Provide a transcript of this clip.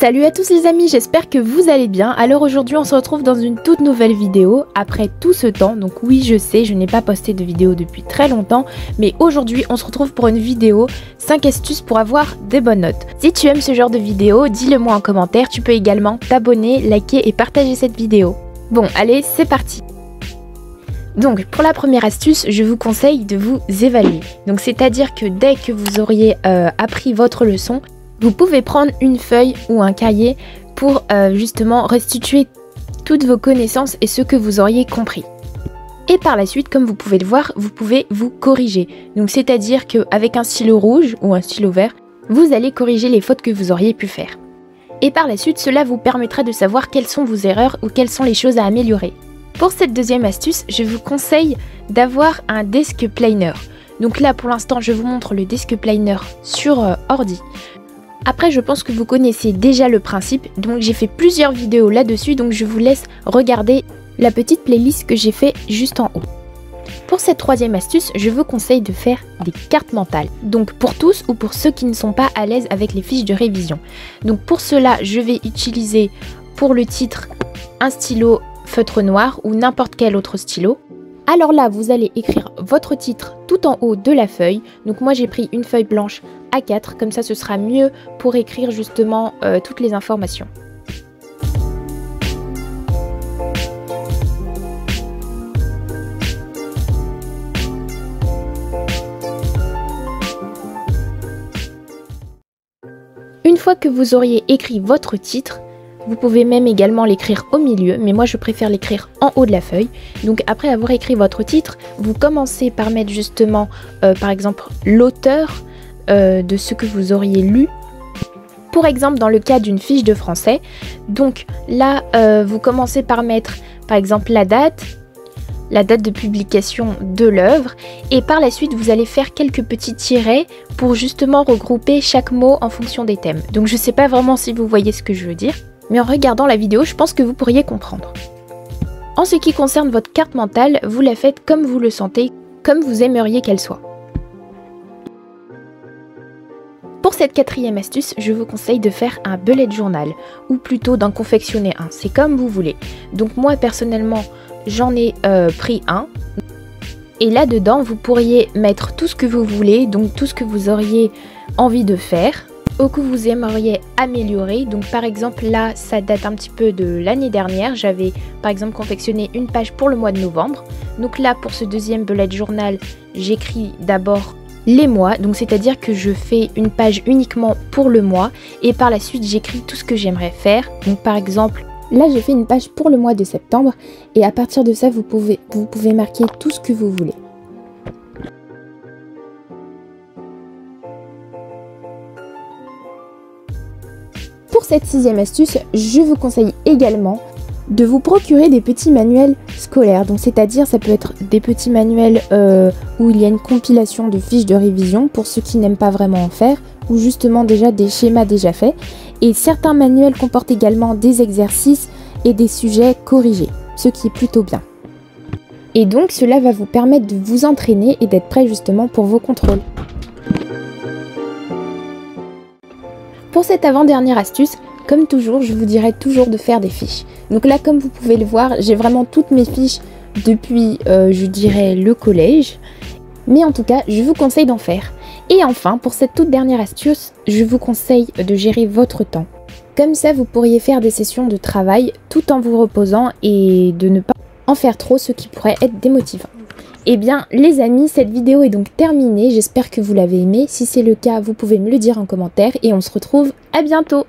Salut à tous les amis, j'espère que vous allez bien. Alors aujourd'hui on se retrouve dans une toute nouvelle vidéo après tout ce temps. Donc oui, je sais, je n'ai pas posté de vidéo depuis très longtemps, mais aujourd'hui on se retrouve pour une vidéo 5 astuces pour avoir des bonnes notes. Si tu aimes ce genre de vidéo, dis-le moi en commentaire. Tu peux également t'abonner, liker et partager cette vidéo. Bon, allez, c'est parti. Donc pour la première astuce, je vous conseille de vous évaluer. Donc c'est-à-dire que dès que vous auriez appris votre leçon, vous pouvez prendre une feuille ou un cahier pour justement restituer toutes vos connaissances et ce que vous auriez compris. Et par la suite, comme vous pouvez le voir, vous pouvez vous corriger. Donc c'est-à-dire qu'avec un stylo rouge ou un stylo vert, vous allez corriger les fautes que vous auriez pu faire. Et par la suite, cela vous permettra de savoir quelles sont vos erreurs ou quelles sont les choses à améliorer. Pour cette deuxième astuce, je vous conseille d'avoir un desk planer. Donc là, pour l'instant, je vous montre le desk planer sur ordi. Après, je pense que vous connaissez déjà le principe, donc j'ai fait plusieurs vidéos là-dessus, donc je vous laisse regarder la petite playlist que j'ai fait juste en haut. Pour cette troisième astuce, je vous conseille de faire des cartes mentales. Donc pour tous ou pour ceux qui ne sont pas à l'aise avec les fiches de révision. Donc pour cela, je vais utiliser pour le titre un stylo feutre noir ou n'importe quel autre stylo. Alors là, vous allez écrire votre titre tout en haut de la feuille. Donc moi, j'ai pris une feuille blanche A4, comme ça ce sera mieux pour écrire justement toutes les informations. Une fois que vous auriez écrit votre titre, vous pouvez même également l'écrire au milieu, mais moi je préfère l'écrire en haut de la feuille. Donc après avoir écrit votre titre, vous commencez par mettre justement, par exemple, l'auteur de ce que vous auriez lu. Pour exemple, dans le cas d'une fiche de français, donc là, vous commencez par mettre, par exemple, la date de publication de l'œuvre, et par la suite, vous allez faire quelques petits tirets pour justement regrouper chaque mot en fonction des thèmes. Donc je ne sais pas vraiment si vous voyez ce que je veux dire, mais en regardant la vidéo, je pense que vous pourriez comprendre. En ce qui concerne votre carte mentale, vous la faites comme vous le sentez, comme vous aimeriez qu'elle soit. Pour cette quatrième astuce, je vous conseille de faire un bullet journal, ou plutôt d'en confectionner un, c'est comme vous voulez. Donc moi personnellement, j'en ai pris un, et là-dedans, vous pourriez mettre tout ce que vous voulez, donc tout ce que vous auriez envie de faire, ou que vous aimeriez améliorer. Donc par exemple là, ça date un petit peu de l'année dernière, j'avais par exemple confectionné une page pour le mois de novembre. Donc là, pour ce deuxième bullet journal, j'écris d'abord les mois, donc c'est-à-dire que je fais une page uniquement pour le mois, et par la suite j'écris tout ce que j'aimerais faire. Donc par exemple, là j'ai fait une page pour le mois de septembre, et à partir de ça, vous pouvez marquer tout ce que vous voulez. Pour cette sixième astuce, je vous conseille également de vous procurer des petits manuels scolaires. Donc c'est-à-dire, ça peut être des petits manuels où il y a une compilation de fiches de révision pour ceux qui n'aiment pas vraiment en faire, ou justement déjà des schémas déjà faits. Et certains manuels comportent également des exercices et des sujets corrigés, ce qui est plutôt bien. Et donc cela va vous permettre de vous entraîner et d'être prêt justement pour vos contrôles. Pour cette avant-dernière astuce, comme toujours, je vous dirais toujours de faire des fiches. Donc là, comme vous pouvez le voir, j'ai vraiment toutes mes fiches depuis, je dirais, le collège. Mais en tout cas, je vous conseille d'en faire. Et enfin, pour cette toute dernière astuce, je vous conseille de gérer votre temps. Comme ça, vous pourriez faire des sessions de travail tout en vous reposant et de ne pas en faire trop, ce qui pourrait être démotivant. Eh bien les amis, cette vidéo est donc terminée, j'espère que vous l'avez aimée. Si c'est le cas, vous pouvez me le dire en commentaire et on se retrouve à bientôt.